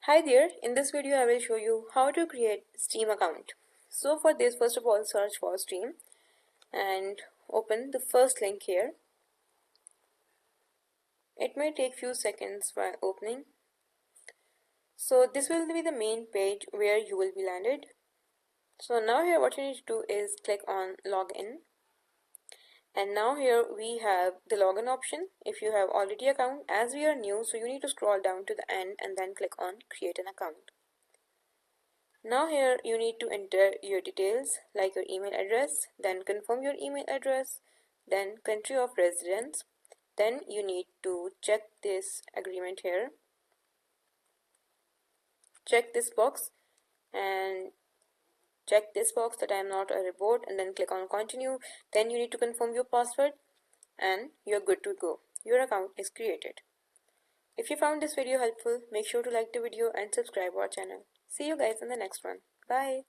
Hi there, in this video I will show you how to create Steam account. So for this, first of all search for Steam and open the first link here. It may take few seconds while opening. So this will be the main page where you will be landed. So now here what you need to do is click on login. And now here we have the login option if you have already account. As we are new, so you need to scroll down to the end and then click on create an account. Now here you need to enter your details like your email address, then confirm your email address, then country of residence. Then you need to check this agreement here. Check this box and check this box that I am not a robot and then click on continue. Then you need to confirm your password and you're good to go. Your account is created. If you found this video helpful, make sure to like the video and subscribe our channel. See you guys in the next one. Bye.